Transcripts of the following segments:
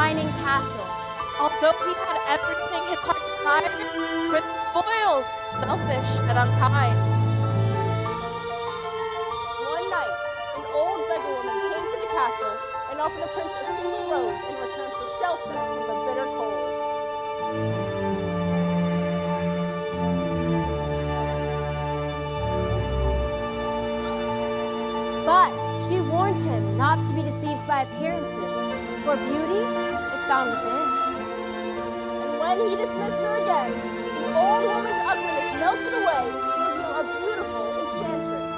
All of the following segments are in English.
shining castle. Although he had everything his heart desired, Prince was spoiled, selfish, and unkind. One night, an old beggar woman came to the castle and offered the prince a single rose in return for shelter from the bitter cold. But she warned him not to be deceived by appearances, for beauty is found within. And when he dismissed her again, the old woman's ugliness melted away to reveal a beautiful enchantress.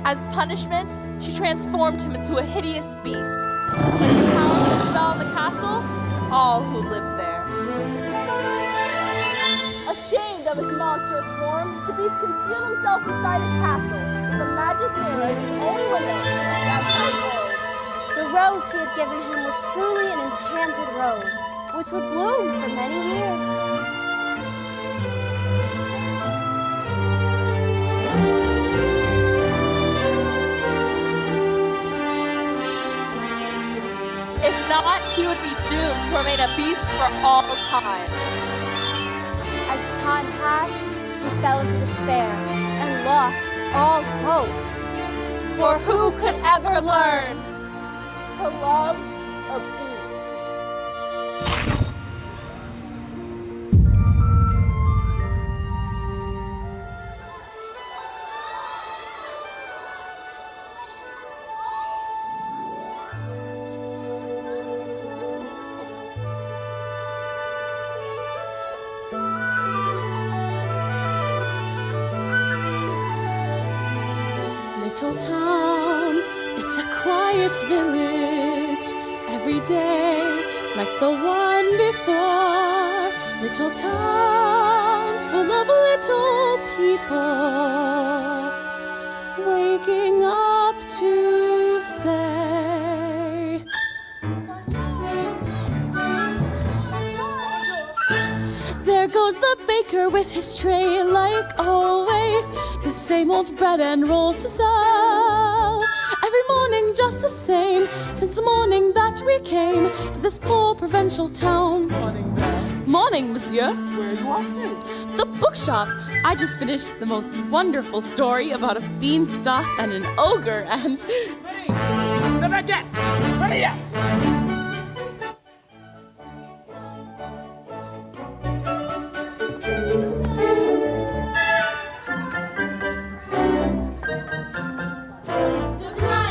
As punishment, she transformed him into a hideous beast, and cast a spell on the castle and all who lived there. Ashamed of his monstrous form, the beast concealed himself inside his castle with a magic mirror as his only window into the outside world. The rose she had given him was truly an enchanted rose, which would bloom for many years. If not, he would be doomed to remain a beast for all time. As time passed, he fell into despair and lost all hope. For who could ever learn? To love a beast. Little town, it's a quiet village. Every day, like the one before. Little town, full of little people, waking up to say, there goes the baker with his tray, like always. The same old bread and rolls to sell. Every morning just the same, since the morning that we came to this poor provincial town. Morning, Belle. Morning, monsieur. Where are you off to? The bookshop. I just finished the most wonderful story about a beanstalk and an ogre and... Hey, the baguette! Hurry up!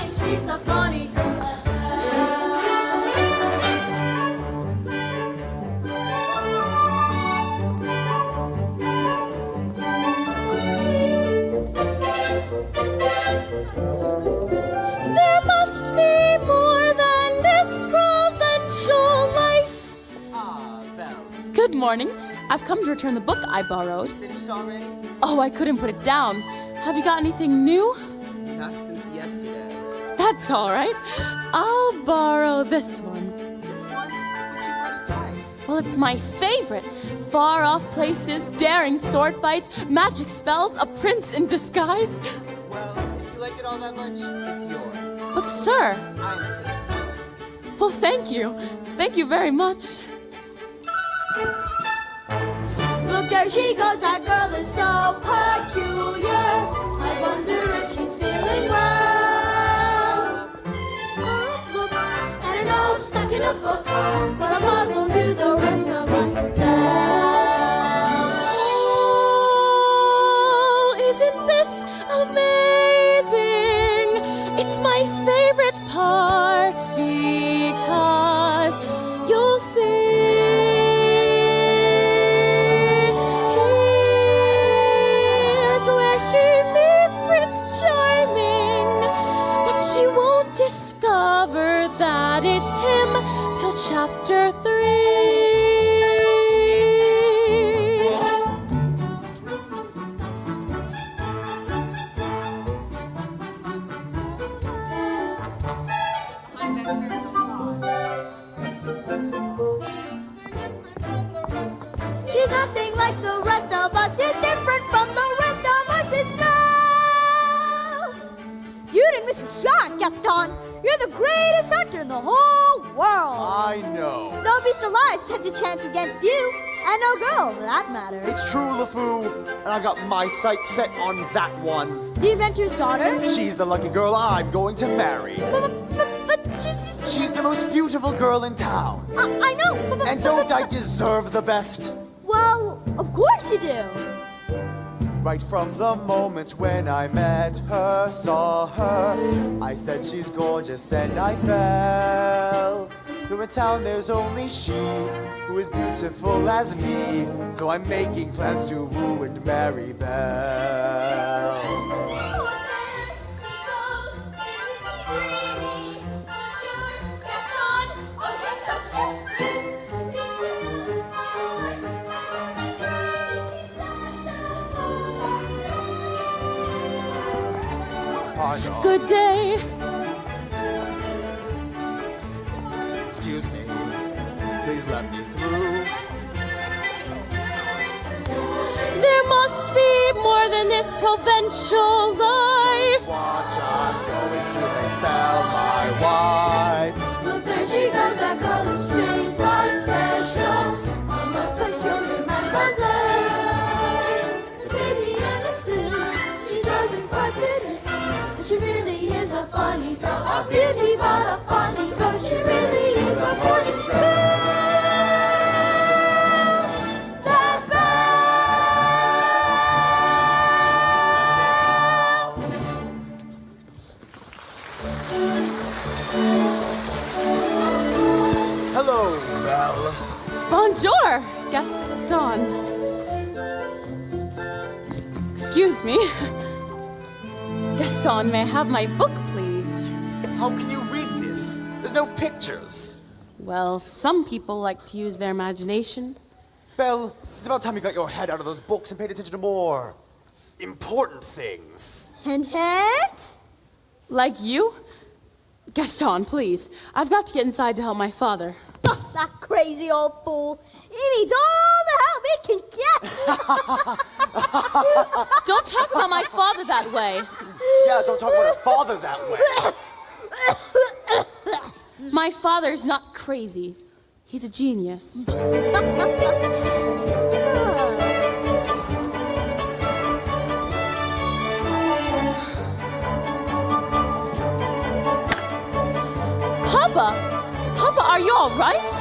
She's a funny girl. There must be more than this provincial life. Ah, Belle. Good morning. I've come to return the book I borrowed. Finished already? Oh, I couldn't put it down. Have you got anything new? Not since yesterday. That's all right. I'll borrow this one. This one? But you've already tried. Well, it's my favorite. Far off places, daring sword fights, magic spells, a prince in disguise. Well, if you like it all that much, it's yours. But sir, I insist. well, thank you. Thank you very much. Look, there she goes, that girl is so peculiar. I wonder if she's feeling well. Look at her nose stuck in a book, but a puzzle to the rest of us is now. Oh, isn't this amazing? It's my favorite part because you'll see. She meets Prince Charming, but she won't discover that it's him till chapter 3. She's nothing like the rest of us, is different from the rest of us, is Gaston. You're the greatest hunter in the whole world. I know. No beast alive stands a chance against you. And no girl, for that matter. It's true, LeFou, and I've got my sights set on that one. The inventor's daughter? She's the lucky girl I'm going to marry. But She's the most beautiful girl in town. I know. And don't I deserve the best? Well, of course you do. Right from the moment when I met her, saw her, I said she's gorgeous and I fell. Here in town there's only she who is beautiful as me, so I'm making plans to woo and marry Belle. Pardon. Good day. Excuse me. Please let me through. There must be more than this provincial life. Watch, I'm going to make Belle my wife. Look, there she goes, that girl is strange but special. Almost peculiar, mademoiselle. It's a pity and a sin, she doesn't quite fit it. She really is a funny girl, a beauty but a funny girl. She really is a funny girl. That Hello, Belle. Bonjour, Gaston. Excuse me. Gaston, may I have my book, please? How can you read this? There's no pictures. Well, some people like to use their imagination. Belle, it's about time you got your head out of those books and paid attention to more important things. hint. Like you? Gaston, please. I've got to get inside to help my father. That crazy old fool. He needs all the help he can get. Don't talk about my father that way. Yeah, don't talk about her father that way. My father's not crazy. He's a genius. Papa, are you all right?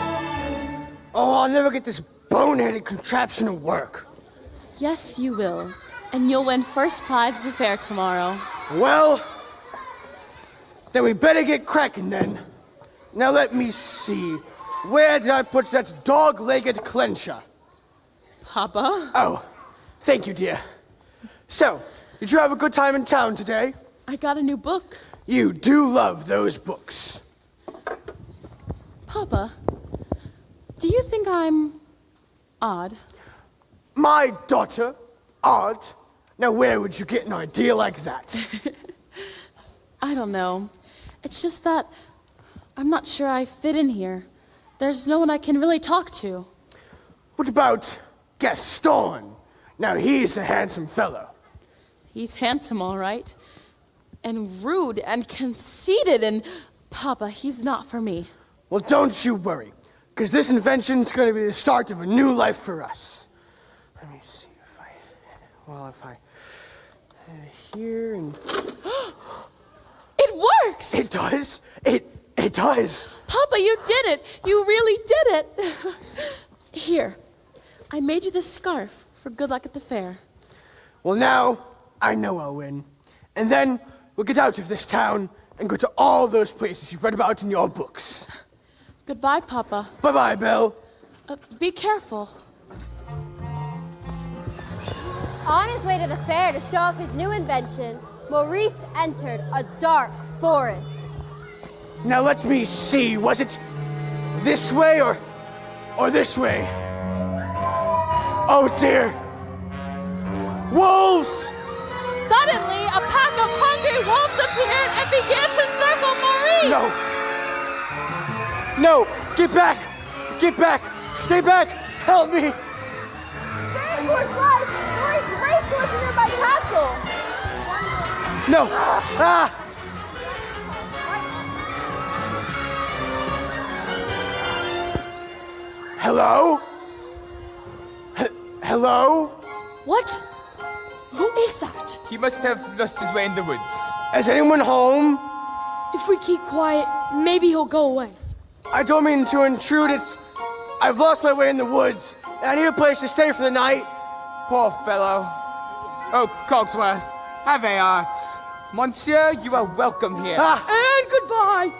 Oh, I'll never get this boneheaded contraption to work. Yes, you will. And you'll win first prize at the fair tomorrow. Well, then we better get cracking then. Now let me see. Where did I put that dog-legged clencher? Papa? Oh, thank you, dear. So, did you have a good time in town today? I got a new book. You do love those books. Papa, do you think I'm odd? My daughter, odd. Now where would you get an idea like that? I don't know. It's just that I'm not sure I fit in here. There's no one I can really talk to. What about Gaston? Now he's a handsome fellow. He's handsome, all right. And rude and conceited, and Papa, he's not for me. Well, don't you worry, because this invention's going to be the start of a new life for us. Let me see if I here and... It works! It does? It does. Papa, you did it! You really did it! Here, I made you this scarf for good luck at the fair. Well, now I know I'll win. And then we'll get out of this town and go to all those places you've read about in your books. Goodbye, Papa. Bye-bye, Belle. Be careful. On his way to the fair to show off his new invention, Maurice entered a dark forest. Now let me see, was it this way or this way? Oh dear! Wolves! Suddenly, a pack of hungry wolves appeared and began to circle Maurice! No! Get back! Get back! Stay back! Help me! Fearing for his life, Maurice raced towards the nearby castle. No! Ah! Hello? Hello? What? Who is that? He must have lost his way in the woods. Is anyone home? If we keep quiet, maybe he'll go away. I don't mean to intrude. I've lost my way in the woods, and I need a place to stay for the night. Poor fellow. Oh, Cogsworth, have a heart. Monsieur, you are welcome here. Ah! And goodbye.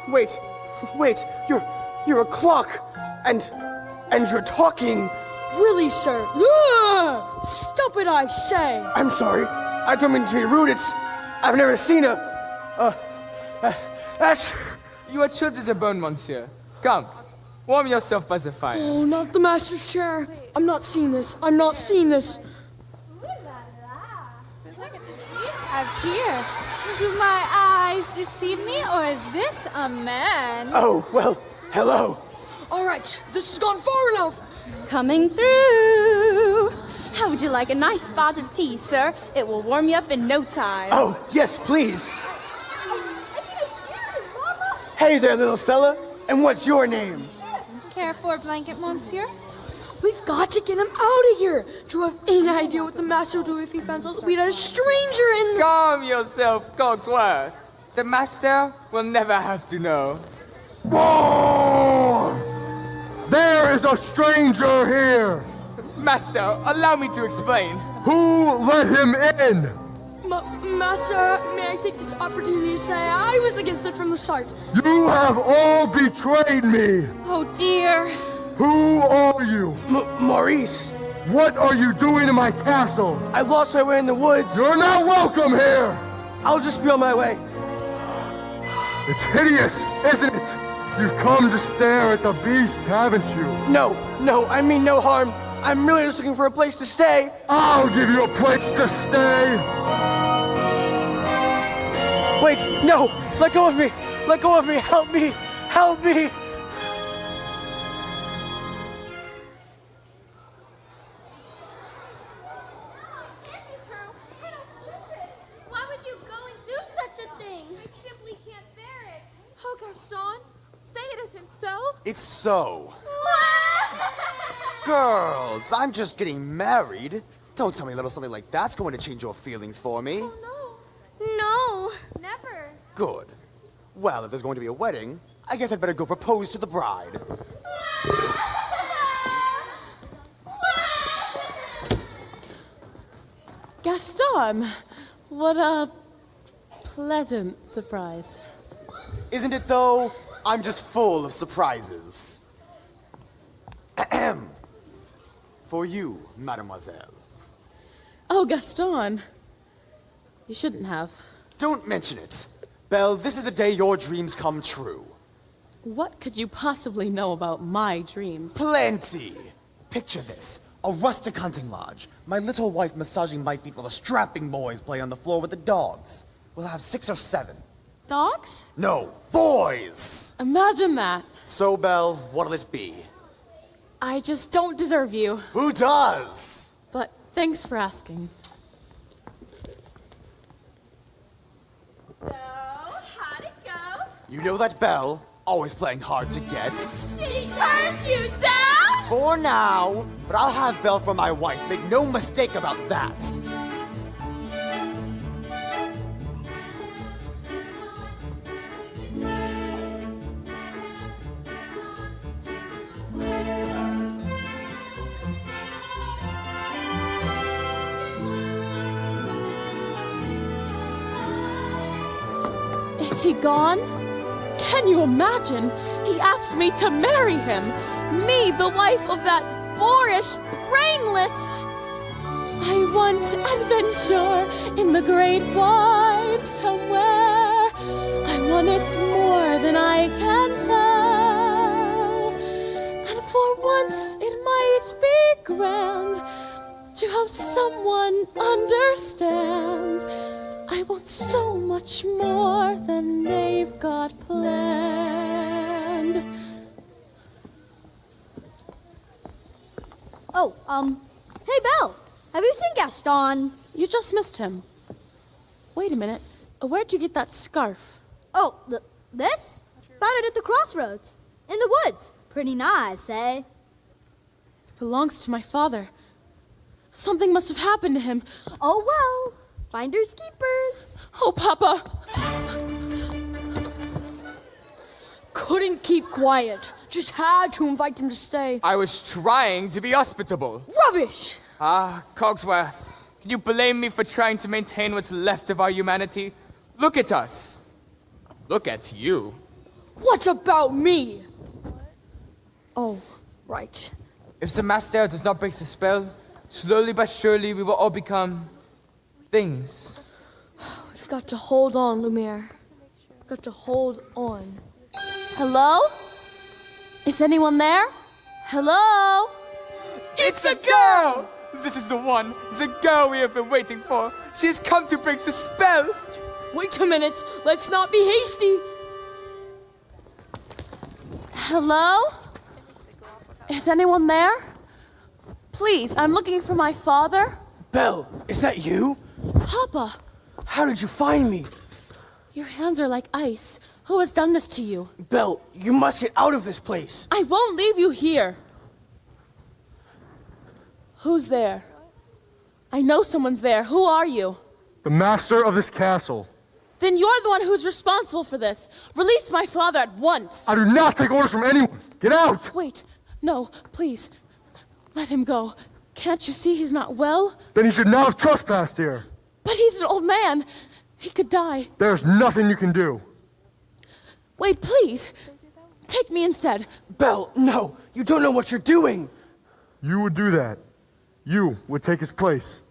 Wait, you're a clock, and you're talking. Really, sir? Ugh! Stop it, I say. I'm sorry. I don't mean to be rude. I've never seen that's. You are chilled as a bone, monsieur. Come, warm yourself by the fire. Oh, not the master's chair. I'm not seeing this. I'm not seeing this. Up here. Do my eyes deceive me, or is this a man? Oh, well, hello. All right, this has gone far enough. Coming through. How would you like a nice spot of tea, sir? It will warm you up in no time. Oh, yes, please. Hey there, little fella. And what's your name? Care for a blanket, monsieur? We've got to get him out of here. Do you have any idea what the master will do if he finds us? We had a stranger in. Calm yourself, Cogsworth. The master will never have to know. Roar! There is a stranger here! Master, allow me to explain. Who let him in? Master, may I take this opportunity to say I was against it from the start? You have all betrayed me! Oh, dear. Who are you? Maurice. What are you doing in my castle? I lost my way in the woods. You're not welcome here! I'll just be on my way. It's hideous, isn't it? You've come to stare at the beast, haven't you? No, I mean no harm. I'm really just looking for a place to stay. I'll give you a place to stay! Wait, no! Let go of me! Let go of me! Help me! Help me! Why would you go and do such a thing? I simply can't bear it. Oh, Gaston, say it isn't so. It's so. Girls, I'm just getting married. Don't tell me a little something like that's going to change your feelings for me. No, never. Good. Well, if there's going to be a wedding, I guess I'd better go propose to the bride. Gaston, what a pleasant surprise. Isn't it, though? I'm just full of surprises. Ahem. For you, mademoiselle. Oh, Gaston. You shouldn't have. Don't mention it. Belle, this is the day your dreams come true. What could you possibly know about my dreams? Plenty. Picture this. A rustic hunting lodge. My little wife massaging my feet while the strapping boys play on the floor with the dogs. We'll have 6 or 7. Dogs? No, boys! Imagine that. So, Belle, what'll it be? I just don't deserve you. Who does? But thanks for asking. So, how'd it go? You know that Belle, always playing hard to get. She turned you down? For now, but I'll have Belle for my wife. Make no mistake about that. Is he gone? Can you imagine? He asked me to marry him. Me, the wife of that boorish, brainless. I want adventure in the great wide somewhere. I want it more than I can tell. And for once it might be grand to have someone understand. I want so much more than they've got planned. Oh, hey, Belle. Have you seen Gaston? You just missed him. Wait a minute. Where'd you get that scarf? Oh, this? Found it at the crossroads. In the woods. Pretty nice, eh? belongs to my father. Something must have happened to him. Oh well, finders keepers. Oh, Papa! Couldn't keep quiet. Just had to invite them to stay. I was trying to be hospitable. Rubbish! Ah, Cogsworth, can you blame me for trying to maintain what's left of our humanity? Look at us. Look at you. What about me? Oh, right. If the Master does not break the spell, slowly but surely we will all become things. We've got to hold on, Lumiere. Got to hold on. Hello? Is anyone there? Hello? It's a girl! This is the one, the girl we have been waiting for. She has come to break the spell. Wait a minute. Let's not be hasty. Hello? Is anyone there? Please, I'm looking for my father. Belle, is that you? Papa, How did you find me? your hands are like ice. Who has done this to you? Belle, you must get out of this place. I won't leave you here. Who's there? I know someone's there. Who are you? The master of this castle. Then you're the one who's responsible for this. Release my father at once. I do not take orders from anyone. Get out! Wait, no, please. Let him go. Can't you see he's not well? Then he should not have trespassed here. But he's an old man. He could die. There's nothing you can do. Wait, please. Take me instead. Belle, no, you don't know what you're doing. You would do that. You would take his place.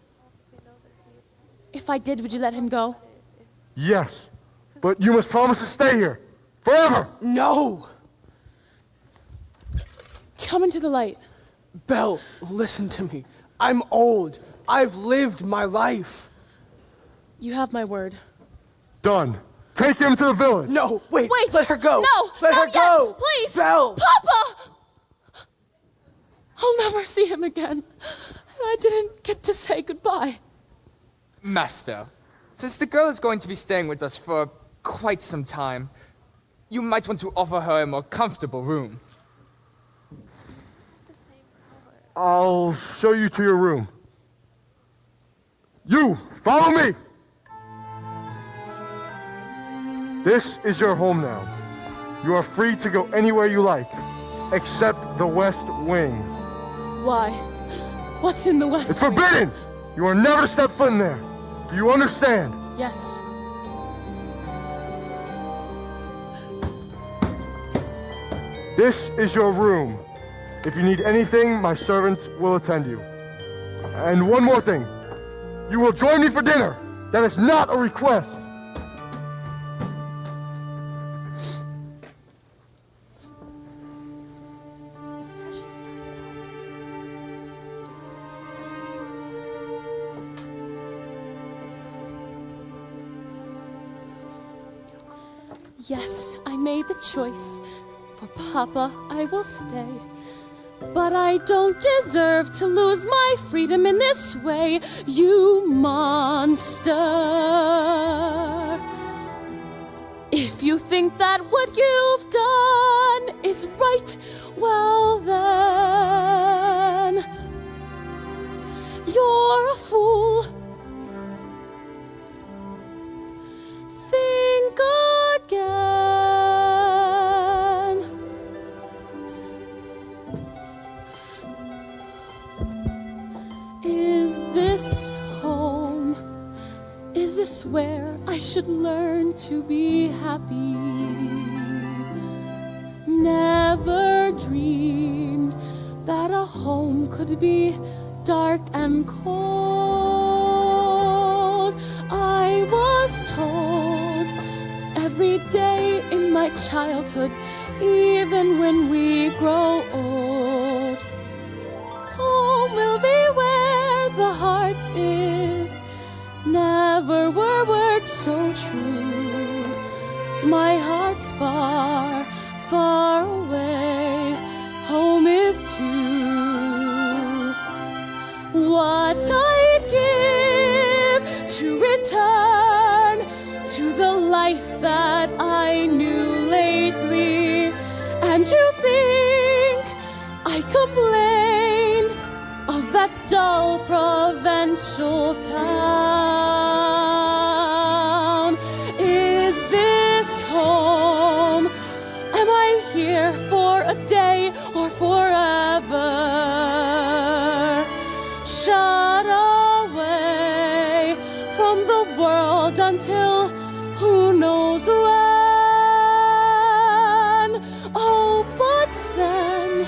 If I did, would you let him go? Yes, but you must promise to stay here. Forever! No. Come into the light. Belle, listen to me. I'm old. I've lived my life. You have my word. Done. Take him to the village. No, wait. Wait! Let her go. No! Let not her go. yet, please! Belle. Papa! I'll never see him again. I didn't get to say goodbye. Master, since the girl is going to be staying with us for quite some time, you might want to offer her a more comfortable room. I'll show you to your room. You, follow me! This is your home now. You are free to go anywhere you like, except the West Wing. Why? What's in the West It's Wing? forbidden! You are never to step foot in there. Do you understand? Yes. This is your room. If you need anything, my servants will attend you. And one more thing. You will join me for dinner. That is not a request. Yes, I made the choice. For Papa, I will stay. But I don't deserve to lose my freedom in this way, you monster. If you think that what you've done is right, well then, you're a fool. Think again. Is this home? Is this where I should learn to be happy? Never dreamed that a home could be dark and cold. I was told every day in my childhood, even when we grow old, home will be where the heart is. Never were words so true. My heart's far, far away. Home is too. What I'd give to return to the life that I knew lately. And you think I complain dull provincial town. Is this home? Am I here for a day or forever? Shut away from the world until who knows when. Oh, but then,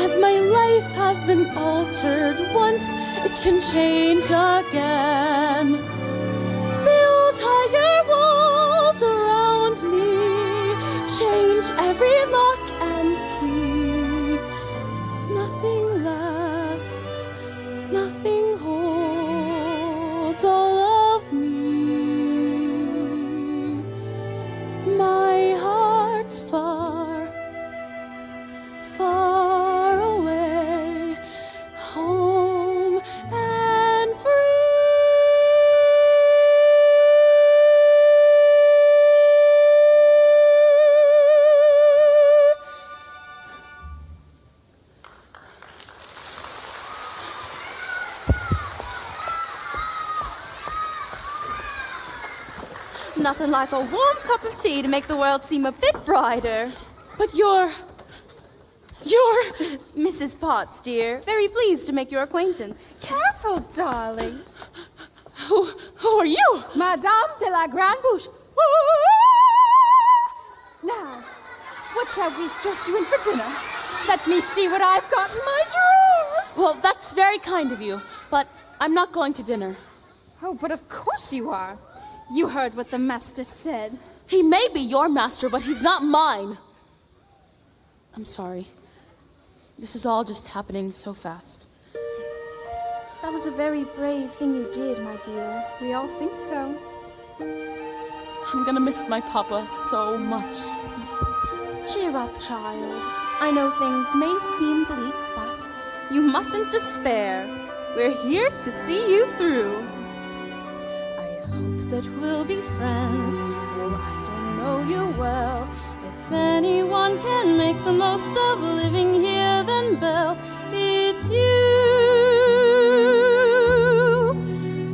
as my life has been altered once, it can change again. Build higher walls around me, change every lock and key. Nothing lasts, nothing holds all of me. My heart's far, far away, home and Nothing like a warm cup of tea to make the world seem a bit brighter. But you're Mrs. Potts, dear. Very pleased to make your acquaintance. Careful, darling. who are you? Madame de la Grande Bouche. Now, what shall we dress you in for dinner? Let me see what I've got in my drawers. Well, that's very kind of you, but I'm not going to dinner. Oh, but of course you are. You heard what the master said. He may be your master, but he's not mine. I'm sorry. This is all just happening so fast. That was a very brave thing you did, my dear. We all think so. I'm gonna miss my papa so much. Cheer up, child. I know things may seem bleak, but you mustn't despair. We're here to see you through. I hope that we'll be friends, though I don't know you well. If anyone can make the most of living here, then Belle, it's you.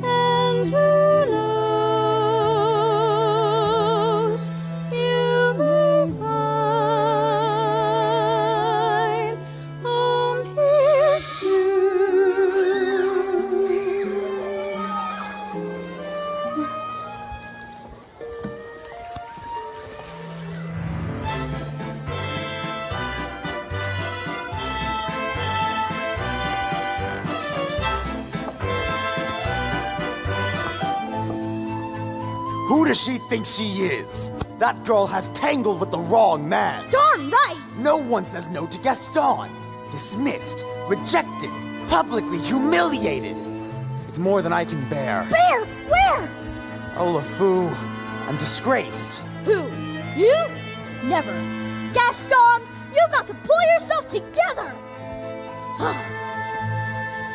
And who knows, you may find home here too. Who does she think she is? That girl has tangled with the wrong man. Darn right! No one says no to Gaston. Dismissed, rejected, publicly humiliated. It's more than I can bear. Bear, where? Oh, LeFou, I'm disgraced. Who? You? Never. Gaston, you got to pull yourself together.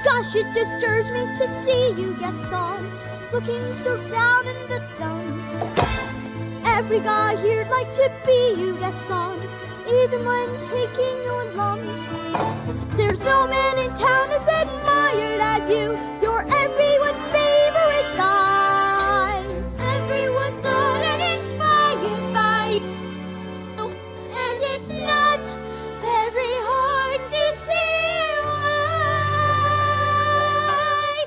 Gosh, it disturbs me to see you, Gaston, looking so down in the dumps. Every guy here'd like to be you, Gaston, even when taking your lumps. There's no man in town as admired as you. You're everyone's favorite guy. Everyone's on and inspired by you. And it's not very hard to see why.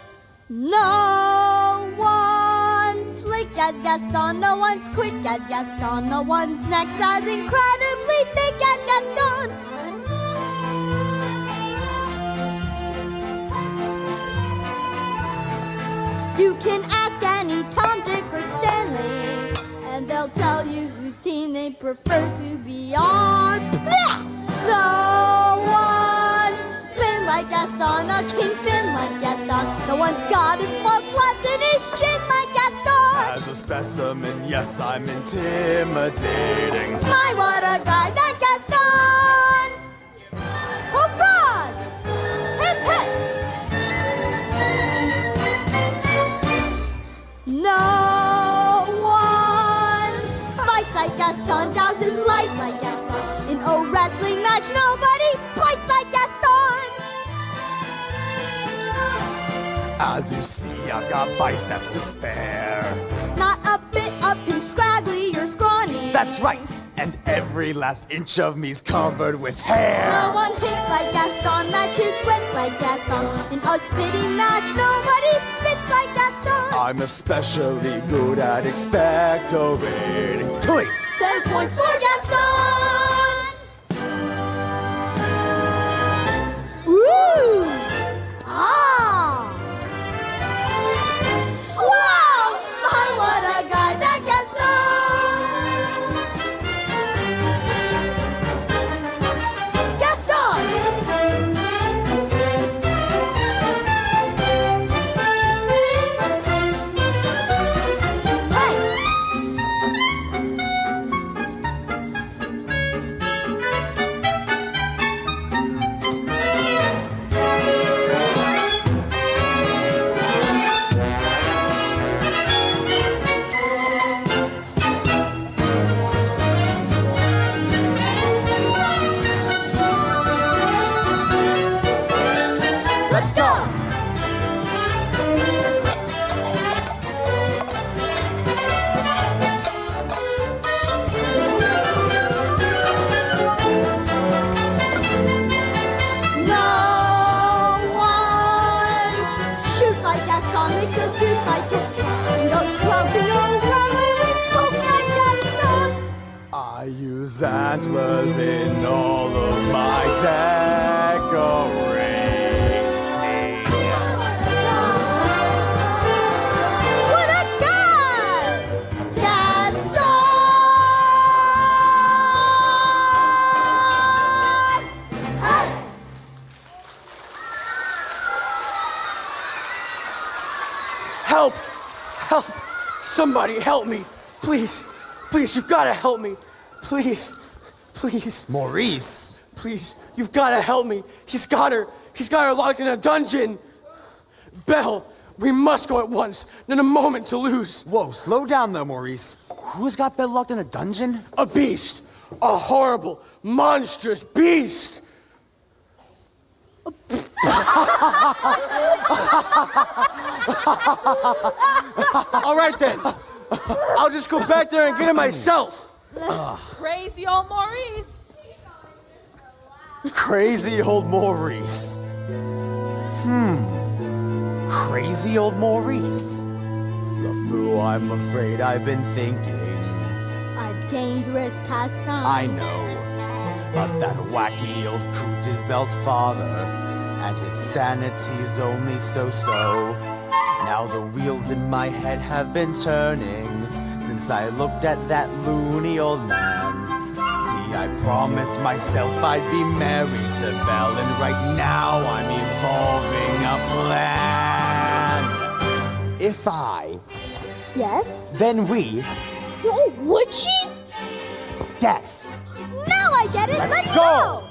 No one's slick as Gaston, no one's quick as Gaston, no one's next as incredibly thick as Gaston. You can ask any Tom, Dick, or Stanley, and they'll tell you whose team they prefer to be on. Blah! No one's been like Gaston, a kingpin like Gaston. No one's got a smoke left in his chin like Gaston. As a specimen, yes, I'm intimidating. My, what a guy, that Gaston! Hurrahs! Hip hips! No one fights like Gaston, douses lights like Gaston. In a wrestling match, nobody fights like Gaston. As you see, I've got biceps to spare. Not a bit of him scraggly or scrawny. That's right, and every last inch of me's covered with hair. No one hits like Gaston, matches wet like Gaston. In a spitting match, nobody spits like Gaston. I'm especially good at expectorating. 10 points for Gaston! Ooh! Ah! Wow! My, what a guy, that Gaston! Gaston! Hey! Let's go! No one shoots like Gaston, makes a dudes like him, and goes trumping around wearing coats like Gaston. I use antlers in all of my decorating. What a guy! Gaston! Hey! Help! Help! Somebody help me! Please! Please, you've gotta help me! Please! Please! Maurice! Please, you've gotta help me! He's got her! He's got her locked in a dungeon! Belle, we must go at once! Not a moment to lose! Whoa, slow down though, Maurice. Who's got Belle locked in a dungeon? A beast! A horrible, monstrous beast! All right then. I'll just go back there and get it myself. Crazy old Maurice. Crazy old Maurice. Crazy old Maurice. The fool, I'm afraid I've been thinking. A dangerous pastime. I know. But that wacky old coot is Belle's father, and his sanity's only so-so. Now the wheels in my head have been turning since I looked at that loony old man. See, I promised myself I'd be married to Belle, and right now I'm evolving a plan. If I, Yes? then we, Oh, would she? guess. Now I get it. Let's go.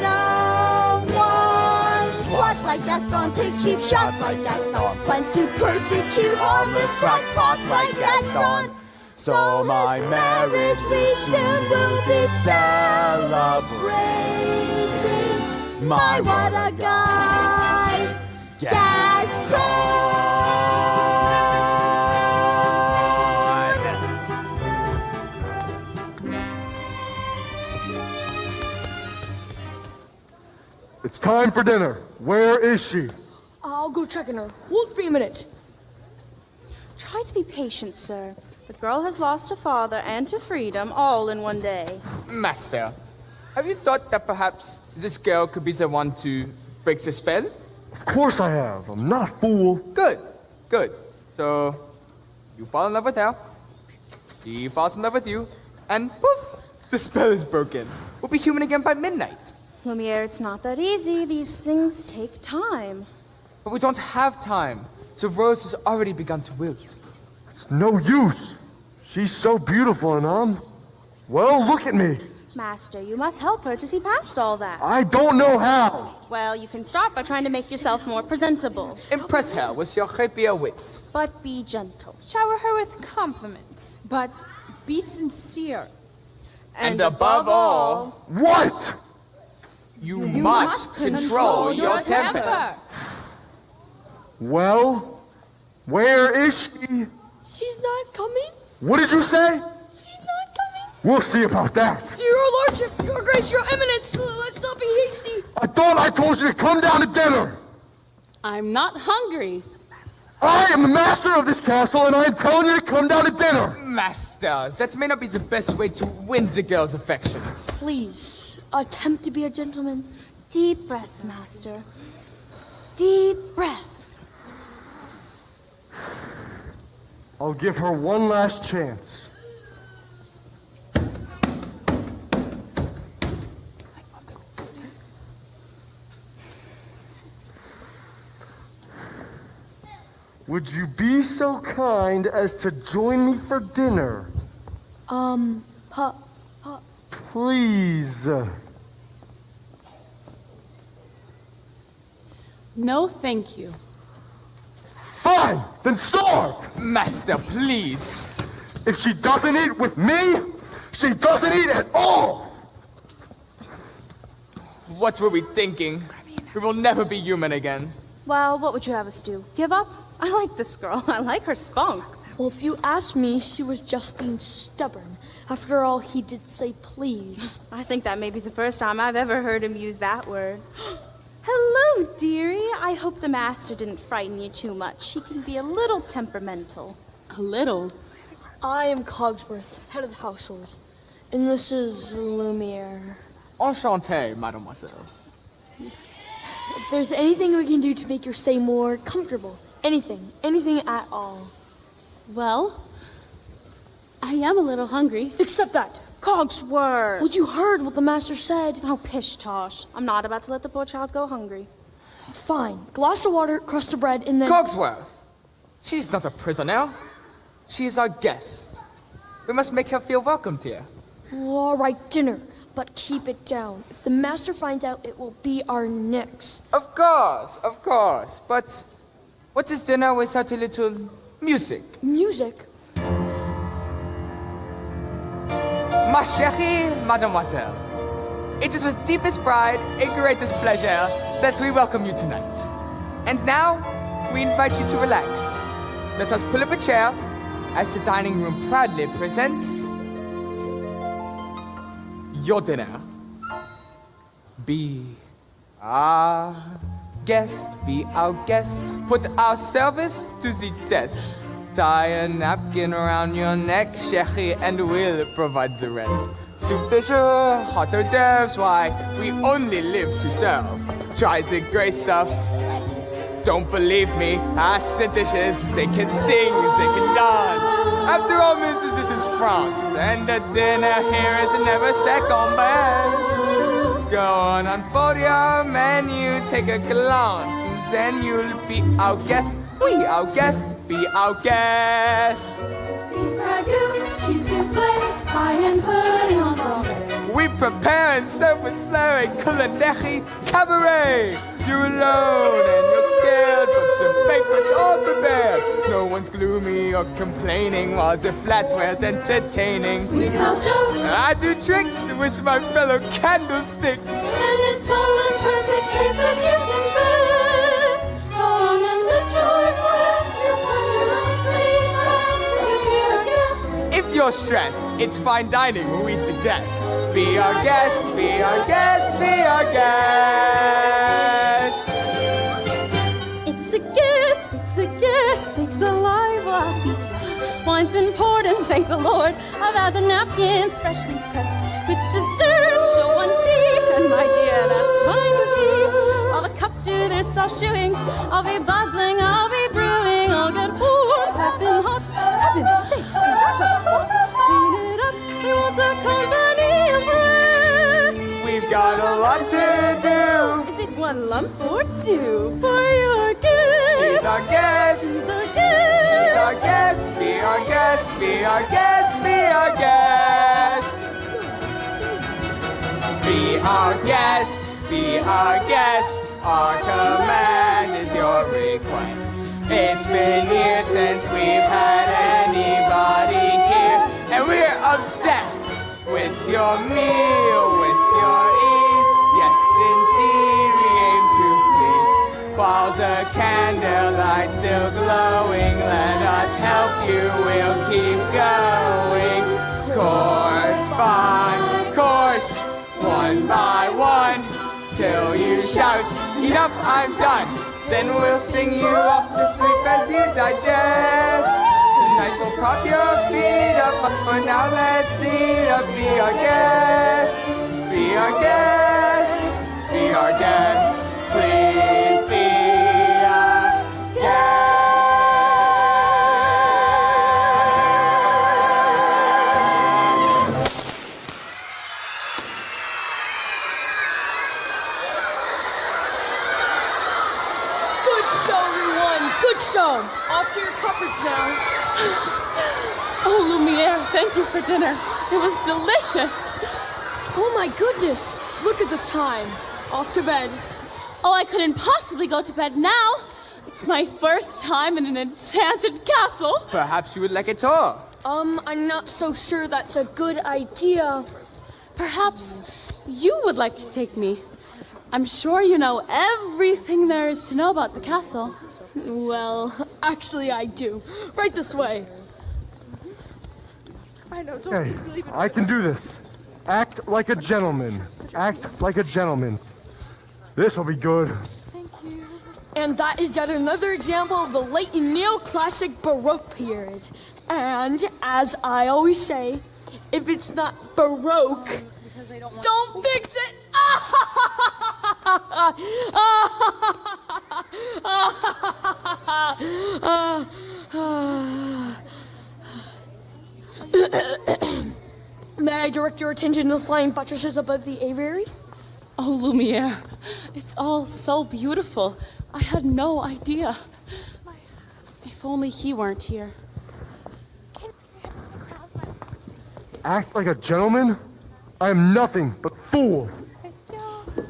No one plots like Gaston, takes cheap shots like Gaston, plans to persecute harmless crackpots like Gaston. So my marriage we soon will be celebrating. My, what a guy, Gaston. It's time for dinner. Where is she? I'll go check on her. Won't be a minute. Try to be patient, sir. The girl has lost her father and her freedom all in one day. Master, have you thought that perhaps this girl could be the one to break the spell? Of course I have. I'm not a fool. Good, good. So, you fall in love with her, he falls in love with you, and poof, the spell is broken. We'll be human again by midnight. Lumiere, it's not that easy. These things take time. But we don't have time. The rose has already begun to wilt. It's no use. She's so beautiful, and well, look at me. Master, you must help her to see past all that. I don't know how. Well, you can start by trying to make yourself more presentable. Impress her with your rapier wit. But be gentle. Shower her with compliments, but be sincere. And above all, What? you must control your temper. Well, Where is she? She's not coming. What did you say? She's not coming. We'll see about that. Your Lordship, Your Grace, Your Eminence, let's not be hasty. I thought I told you to come down to dinner. I'm not hungry. I am the master of this castle, and I am telling you to come down to dinner. Master, that may not be the best way to win the girl's affections. Please, attempt to be a gentleman. Deep breaths, Master. Deep breaths. I'll give her one last chance. Would you be so kind as to join me for dinner? Please. No, thank you. Fine, then starve. Master, please. If she doesn't eat with me, she doesn't eat at all. What were we thinking? We will never be human again. Well, what would you have us do? Give up? I like this girl. I like her spunk. Well, if you ask me, she was just being stubborn. After all, he did say please. I think that may be the first time I've ever heard him use that word. Hello, dearie. I hope the master didn't frighten you too much. She can be a little temperamental. A little. I am Cogsworth, head of the household. And this is Lumiere. Enchanté, mademoiselle. If there's anything we can do to make your stay more comfortable, anything at all. Well, I am a little hungry. Except that. Cogsworth! Well, you heard what the master said. Oh, pish tosh. I'm not about to let the poor child go hungry. Fine. Glass of water, crust of bread, and then... Cogsworth! She's not a prisoner. She is our guest. We must make her feel welcomed here. All right, dinner. But keep it down. If the master finds out, it will be our nicks. Of course. But what is dinner without a little music? Music? Ma chérie mademoiselle, it is with deepest pride and greatest pleasure that we welcome you tonight. And now, we invite you to relax. Let us pull up a chair as the dining room proudly presents your dinner. Be our guest, put our service to the test. Tie a napkin around your neck, chérie, and we'll provide the rest. Soup de jour, hot hors d'oeuvres, why, we only live to serve. Try the great stuff. Don't believe me, ask the dishes. They can sing, they can dance. After all, missus, this is France, and the dinner here is never second best. Go on, unfold your menu, take a glance, and then you'll be our guest. We our guest, be our guest. Beef ragout, cheese souffle, pie and pudding on Flambe. We prepare and serve with flair a culinary cabaret. You're alone and you're scared, but the banquet's all prepared. No one's gloomy or complaining while the flatware's entertaining. We tell jokes, I do tricks with my fellow candlesticks. and it's all in perfect taste that you can bear. Come and enjoy bless your free crust to be our guest. If you're stressed, it's fine dining we suggest. Be our guest, be our guest, be our guest. It's a guest, sakes alive, well, I'll be blessed. Wine's been poured and thank the Lord. I've had the napkins freshly pressed. With dessert, show one teeth, and my dear, that's fine with me. While the cups do their self-shoeing, I'll be bubbling, I'll be brewing. I'll get warm, piping hot. Heaven's sakes, is that a spot? Clean it up, we want the company impressed. We've got a lot to do. Is it one lump or two for your guest? She's our guest. She's our guest. She's our guest. Be our guest. Be our guest. Be our guest. Be our guest. Be our guest. Our command is your request. It's been years since we've had anybody here, and we're obsessed with your meal, with your ease. Yes, indeed, we aim to please. Walls of candlelight still glowing. Let us help you, we'll keep going. Course, fine course, one by one, till you shout, enough, I'm done. Then we'll sing you off to sleep as you digest. Tonight we'll prop your feet up, but for now let's eat up. Be our guest, be our guest, be our guest. Please be our guest. Good show, everyone. Good show. Off to your cupboards now. Oh, Lumiere, thank you for dinner. It was delicious. Oh my goodness. Look at the time. Off to bed. Oh, I couldn't possibly go to bed now. It's my first time in an enchanted castle. Perhaps you would like a tour. I'm not so sure that's a good idea. Perhaps you would like to take me. I'm sure you know everything there is to know about the castle. Well, actually I do. Right this way. Okay, I can do this. Act like a gentleman. Act like a gentleman. This will be good. And that is yet another example of the late neoclassic Baroque period. And as I always say, if it's not Baroque, don't fix it. May I direct your attention to the flying buttresses above the aviary? Oh, Lumiere, it's all so beautiful. I had no idea. If only he weren't here. Act like a gentleman? I am nothing but fool.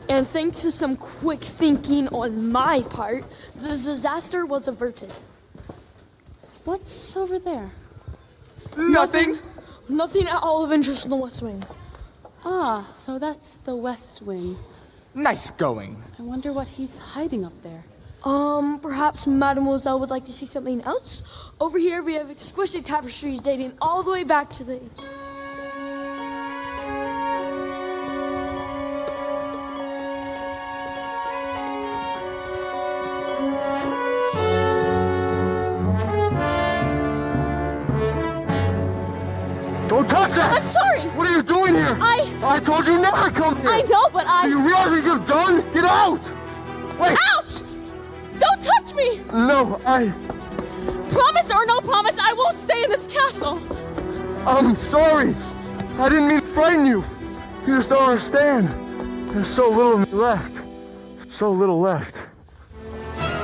And thanks to some quick thinking on my part, the disaster was averted. What's over there? Nothing. Nothing at all of interest in the West Wing. Ah, so that's the West Wing. Nice going. I wonder what he's hiding up there. Perhaps Mademoiselle would like to see something else? Over here we have exquisite tapestries dating all the way back to the... Don't touch that! I'm sorry! What are you doing here? I told you never to come here! I know, but Do you realize what you've done? Get out! Wait! Ouch! Don't touch me! No, Promise or no promise, I won't stay in this castle. I'm sorry. I didn't mean to frighten you. You just don't understand. There's so little of me left. So little left.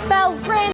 Bell rang.